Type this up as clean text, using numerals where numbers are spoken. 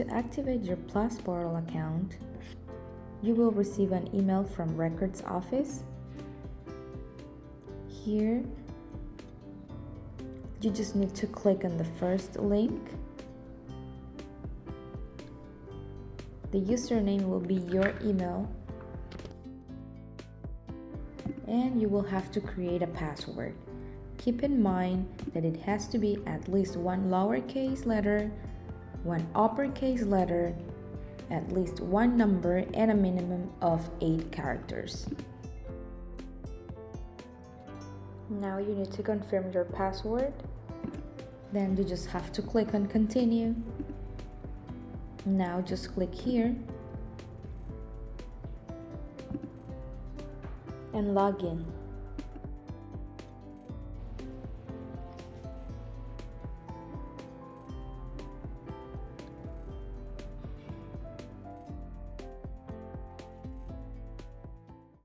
To activate your PlusPortal account, you will receive an email from Records Office. Here, you just need to click on the first link. The username will be your email, and you will have to create a password. Keep in mind that it has to be at least one lowercase letter, one uppercase letter, at least one number, and a minimum of 8 characters. Now you need to confirm your password. Then you just have to click on continue. Now just click here and log in.